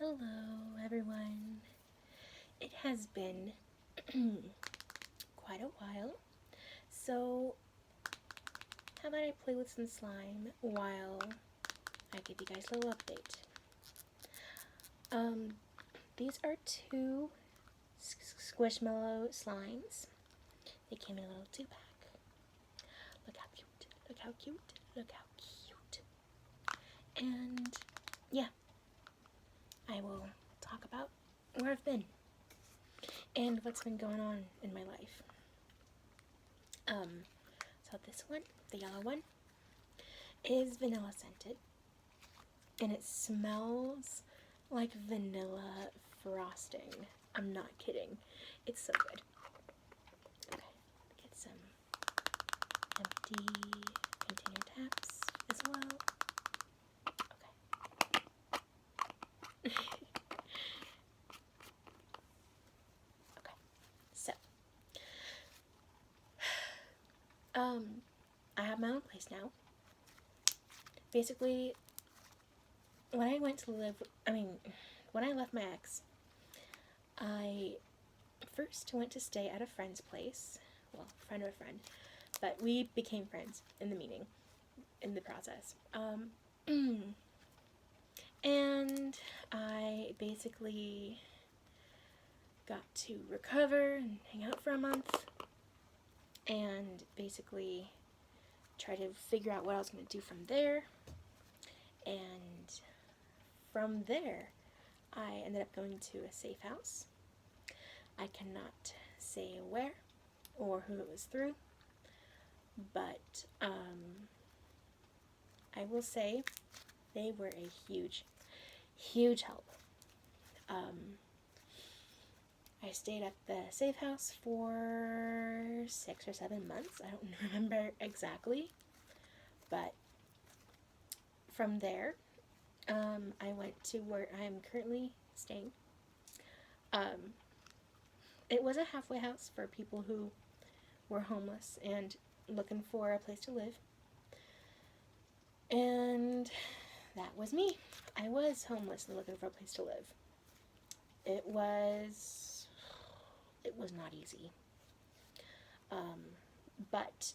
Hello, everyone. It has been quite a while, so how about I play with some slime while I give you guys a little update. These are two Squishmallow slimes. They came in a little 2-pack. Look how cute, look how cute, look how cute. And yeah, I will talk about where I've been and what's been going on in my life. So this one, the yellow one, is vanilla scented, and it smells like vanilla frosting. I'm not kidding. It's so good. Okay, get some empty container taps as well. Okay. Okay, so I have my own place now. Basically, when I went to live, when I left my ex, I first went to stay at a friend's place. Well, friend of a friend, but we became friends in the process. And I basically got to recover and hang out for a month and basically try to figure out what I was going to do from there. And from there, I ended up going to a safe house. I cannot say where or who it was through, but I will say they were a huge help. I stayed at the safe house for 6 or 7 months. I don't remember exactly, but from there, I went to where I am currently staying. It was a halfway house for people who were homeless and looking for a place to live. And that was me. I was homeless and looking for a place to live. It was not easy. But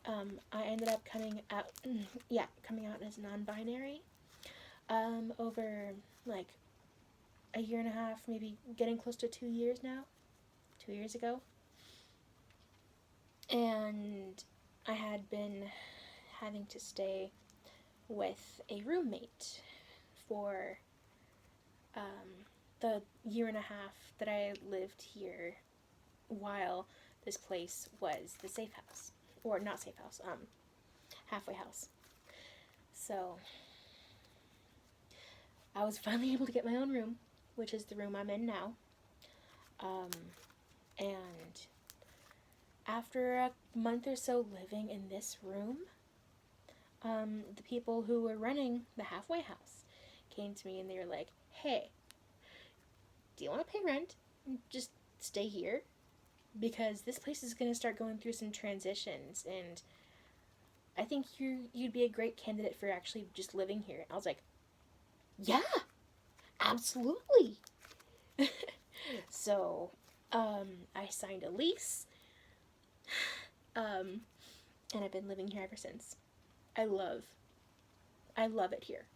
I ended up coming out as non-binary over like a year and a half, maybe getting close to 2 years now. 2 years ago. And I had been having to stay with a roommate for the year and a half that I lived here while this place was the safe house. Or not safe house, halfway house. So I was finally able to get my own room, which is the room I'm in now. And after a month or so living in this room, the people who were running the halfway house came to me and they were like, hey, do you want to pay rent and just stay here? Because this place is going to start going through some transitions, and I think you'd be a great candidate for actually just living here. I was like, yeah, absolutely. So, I signed a lease, and I've been living here ever since. I love it here.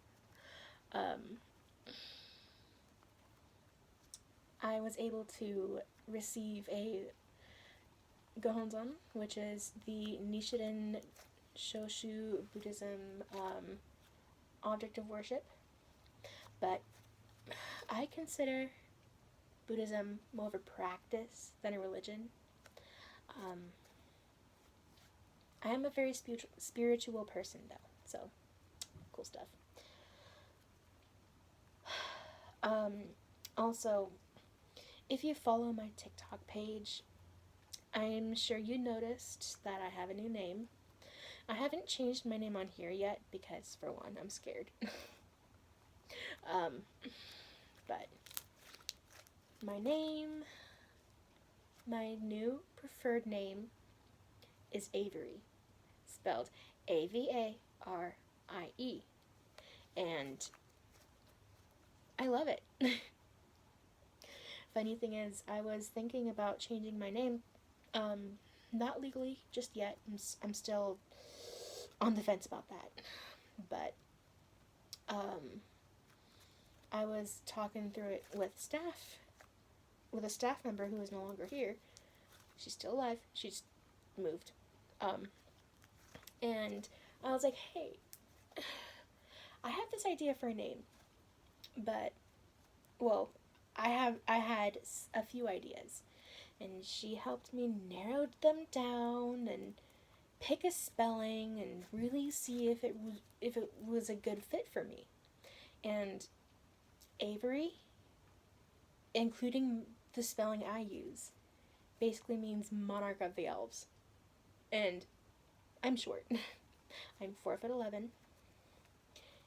I was able to receive a Gohonzon, which is the Nichiren Shoshu Buddhism object of worship. But I consider Buddhism more of a practice than a religion. I am a very spiritual person, though, so cool stuff. Also, if you follow my TikTok page, I'm sure you noticed that I have a new name. I haven't changed my name on here yet because, for one, I'm scared. But my new preferred name is Avery, spelled Avarie. And I love it. Funny thing is, I was thinking about changing my name. Not legally just yet. I'm still on the fence about that. But I was talking through it with a staff member who is no longer here. She's still alive. She's moved. And I was like, hey, I have this idea for a name, but, well, I had a few ideas, and she helped me narrow them down and pick a spelling and really see if it was a good fit for me. And Avery, including the spelling I use, basically means monarch of the elves. And I'm short. I'm 4'11",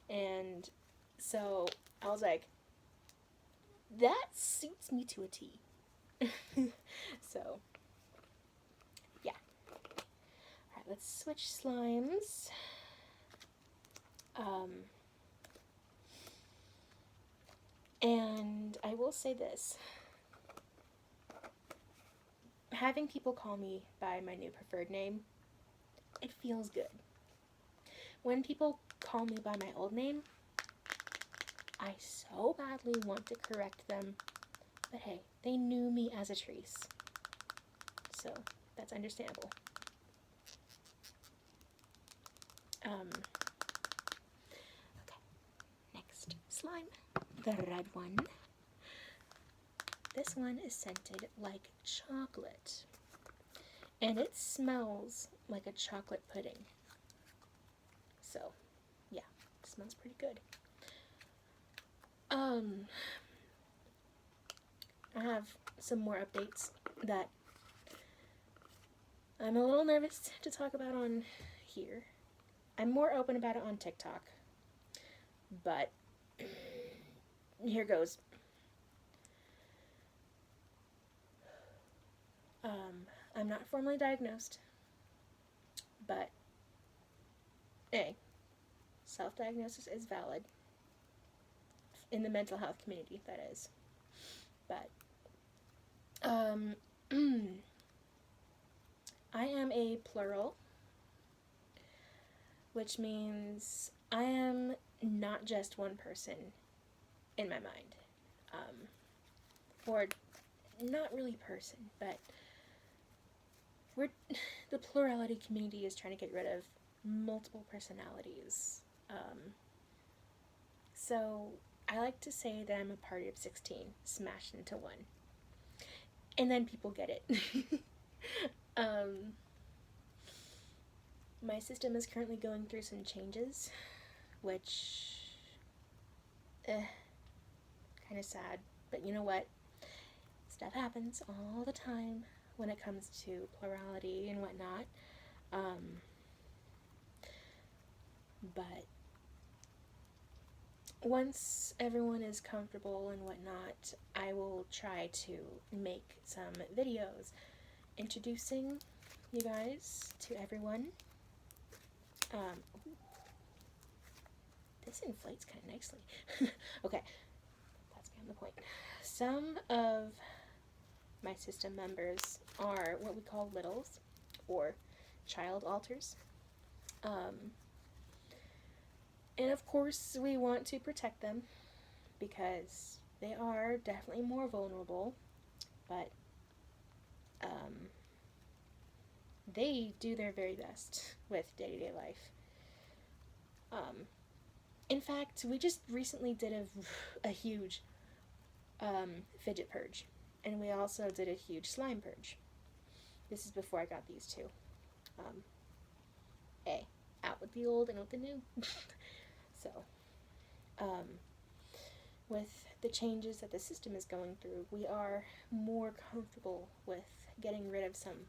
and so I was like, that suits me to a T. So, yeah. Alright, let's switch slimes. And I will say this. Having people call me by my new preferred name, it feels good. When people call me by my old name, I so badly want to correct them, but hey, they knew me as a Trace, so that's understandable. Okay, next slime, the red one. This one is scented like chocolate, and it smells like a chocolate pudding. So, yeah, it smells pretty good. I have some more updates that I'm a little nervous to talk about on here. I'm more open about it on TikTok, but here goes. I'm not formally diagnosed, but hey, self-diagnosis is valid. In the mental health community, that is. But, I am a plural, which means I am not just one person in my mind. Or not really person, but the plurality community is trying to get rid of multiple personalities. So I like to say that I'm a party of 16 smashed into one. And then people get it. My system is currently going through some changes, which, kind of sad. But you know what? Stuff happens all the time when it comes to plurality and whatnot. But once everyone is comfortable and whatnot, I will try to make some videos introducing you guys to everyone. This inflates kind of nicely. Okay, that's beyond the point. Some of my system members are what we call littles, or child alters. And of course, we want to protect them because they are definitely more vulnerable, but they do their very best with day-to-day life. In fact, we just recently did a huge fidget purge, and we also did a huge slime purge. This is before I got these two. Out with the old and with the new. So, with the changes that the system is going through, we are more comfortable with getting rid of some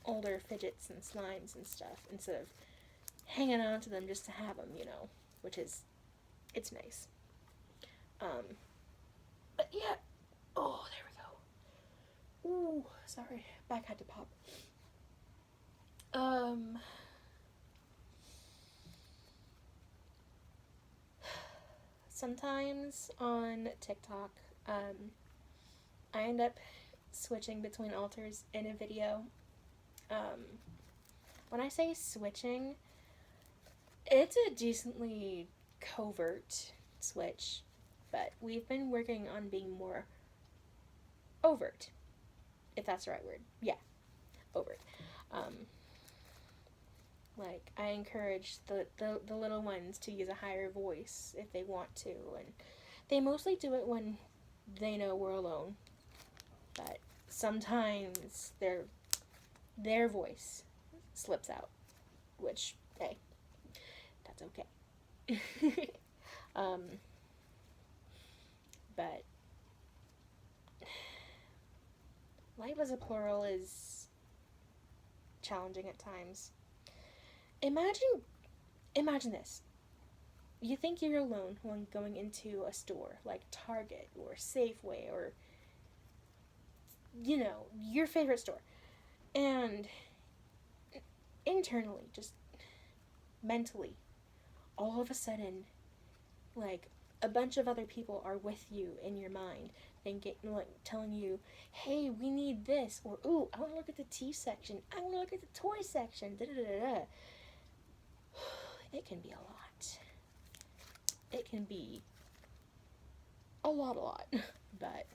older fidgets and slimes and stuff instead of hanging on to them just to have them, which is, it's nice. But yeah, oh, there we go. Ooh, sorry, back had to pop. sometimes on TikTok, I end up switching between alters in a video. When I say switching, it's a decently covert switch, but we've been working on being more overt, if that's the right word. Yeah, overt. Like, I encourage the little ones to use a higher voice if they want to, and they mostly do it when they know we're alone, but sometimes their voice slips out, which, hey, that's okay. But life as a plural is challenging at times. Imagine this. You think you're alone when going into a store like Target or Safeway or, your favorite store. And internally, just mentally, all of a sudden, like, a bunch of other people are with you in your mind, telling you, hey, we need this, or, ooh, I want to look at the tea section, I want to look at the toy section, da-da-da-da. It can be a lot. It can be a lot, but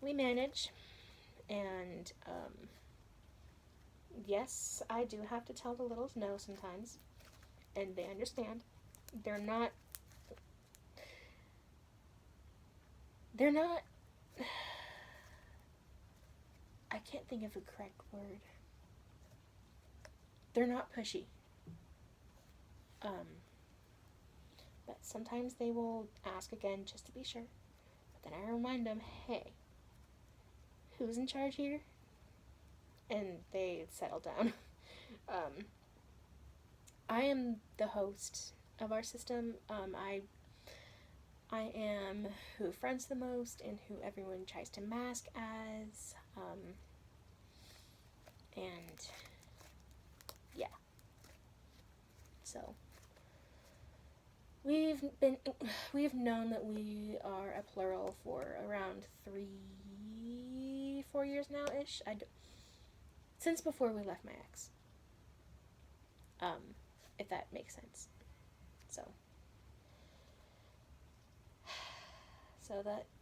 we manage, and, yes, I do have to tell the littles no sometimes, and they understand. They're not, I can't think of a correct word. They're not pushy. But sometimes they will ask again just to be sure. But then I remind them, hey, who's in charge here? And they settle down. I am the host of our system. I am who friends the most and who everyone tries to mask as. And yeah. So we've known that we are a plural for around 3-4 years now-ish. Since before we left my ex. If that makes sense. So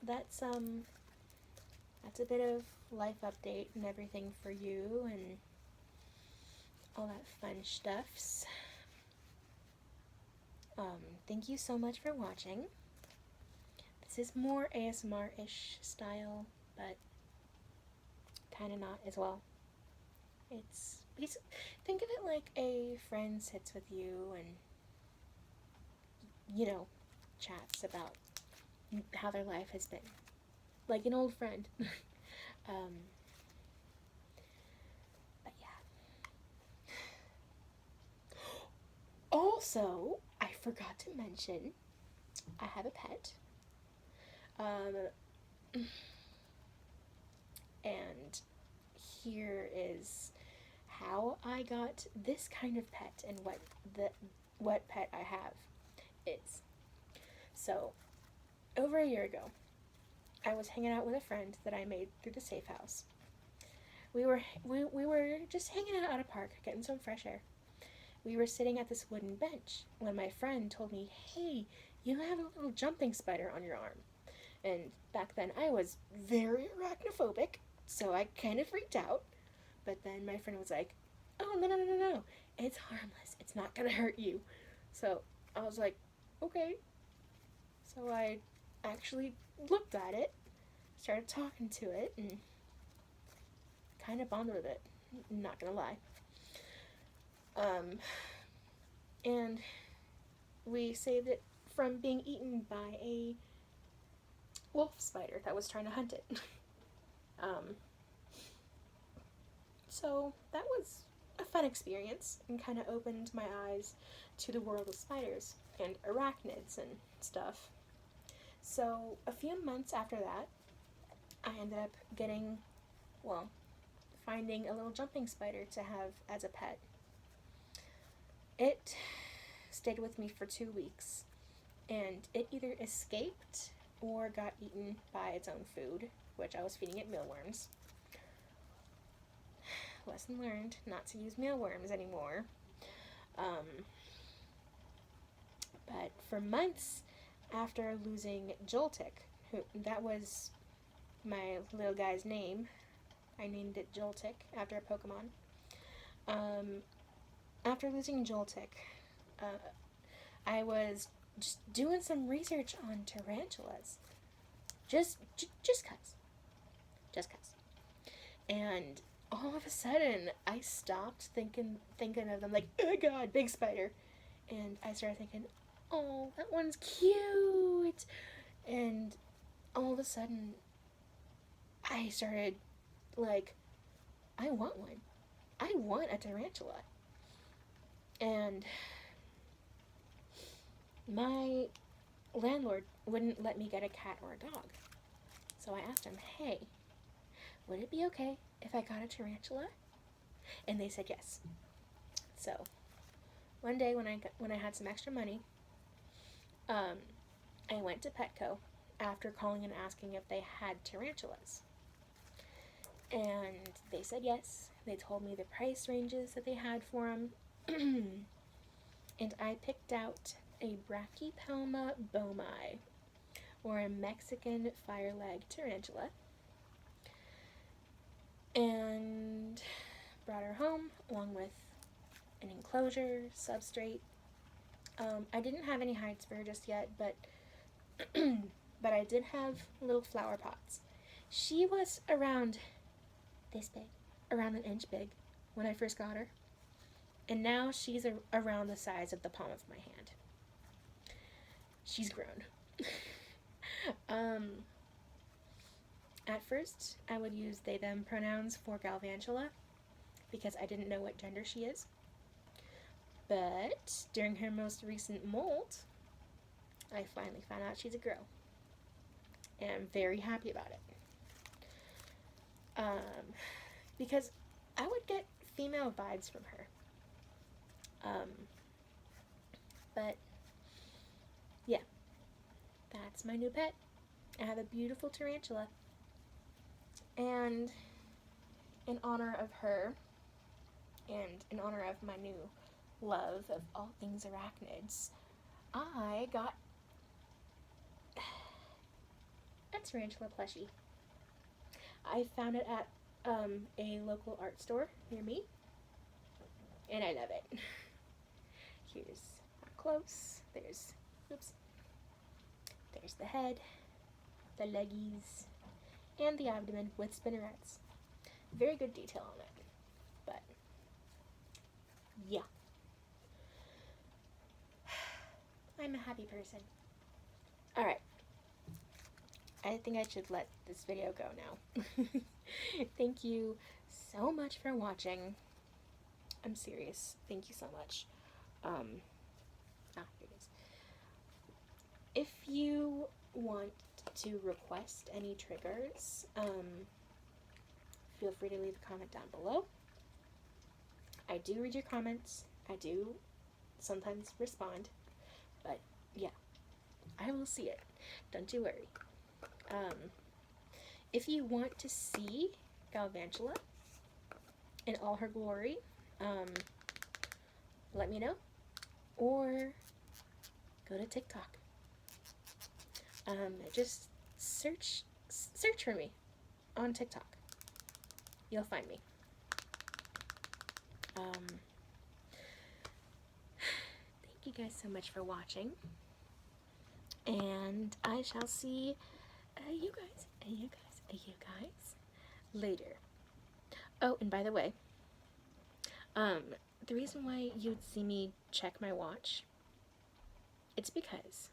that's a bit of life update and everything for you and all that fun stuffs. Thank you so much for watching. This is more ASMR-ish style, but kind of not as well. It's think of it like a friend sits with you and, chats about how their life has been. Like an old friend. But yeah. Also, I forgot to mention, I have a pet. And here is how I got this kind of pet and what pet I have is. So, over a year ago, I was hanging out with a friend that I made through the safe house. We were just hanging out at a park, getting some fresh air. We were sitting at this wooden bench when my friend told me, hey, you have a little jumping spider on your arm. And back then I was very arachnophobic, so I kind of freaked out. But then my friend was like, oh, no, it's harmless. It's not gonna hurt you. So I was like, okay. So I actually looked at it, started talking to it, and kind of bonded with it. Not gonna lie. And we saved it from being eaten by a wolf spider that was trying to hunt it. So that was a fun experience and kind of opened my eyes to the world of spiders and arachnids and stuff. So a few months after that, I ended up finding a little jumping spider to have as a pet. It stayed with me for 2 weeks, and it either escaped or got eaten by its own food, which I was feeding it mealworms. Lesson learned, not to use mealworms anymore. But for months after losing Joltik, that was my little guy's name. I named it Joltik after a Pokemon. After losing Joltik, I was just doing some research on tarantulas. Just cuz. And all of a sudden, I stopped thinking of them like, oh god, big spider. And I started thinking, oh, that one's cute. And all of a sudden, I started like, I want one. I want a tarantula. And my landlord wouldn't let me get a cat or a dog. So I asked him, hey, would it be okay if I got a tarantula? And they said yes. So one day when I had some extra money, I went to Petco after calling and asking if they had tarantulas. And they said yes. They told me the price ranges that they had for them. And I picked out a Brachypelma bomi, or a Mexican fireleg tarantula, and brought her home along with an enclosure, substrate. I didn't have any hides for her just yet, but but I did have little flower pots. She was around this big, around an inch big when I first got her, and now she's around the size of the palm of my hand. She's grown. At first, I would use they, them pronouns for Galvantula because I didn't know what gender she is. But during her most recent molt, I finally found out she's a girl. And I'm very happy about it. Because I would get female vibes from her. But yeah, that's my new pet. I have a beautiful tarantula. And in honor of her, and in honor of my new love of all things arachnids, I got a tarantula plushie. I found it at a local art store near me, and I love it. Here's up close. There's the head, the leggies, and the abdomen with spinnerets. Very good detail on it. But yeah, I'm a happy person. Alright, I think I should let this video go now. Thank you so much for watching. I'm serious. Thank you so much. Here it is. If you want to request any triggers, feel free to leave a comment down below. I do read your comments. I do sometimes respond. But yeah, I will see it. Don't you worry. If you want to see Galvantula in all her glory, let me know. Or go to TikTok. Just search for me on TikTok. You'll find me. Thank you guys so much for watching, and I shall see you guys later. Oh, and by the way, the reason why you'd see me check my watch, it's because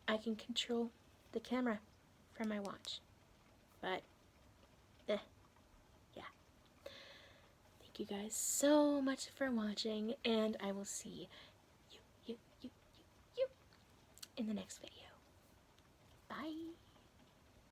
I can control the camera from my watch. But yeah. Thank you guys so much for watching, and I will see you in the next video. Bye.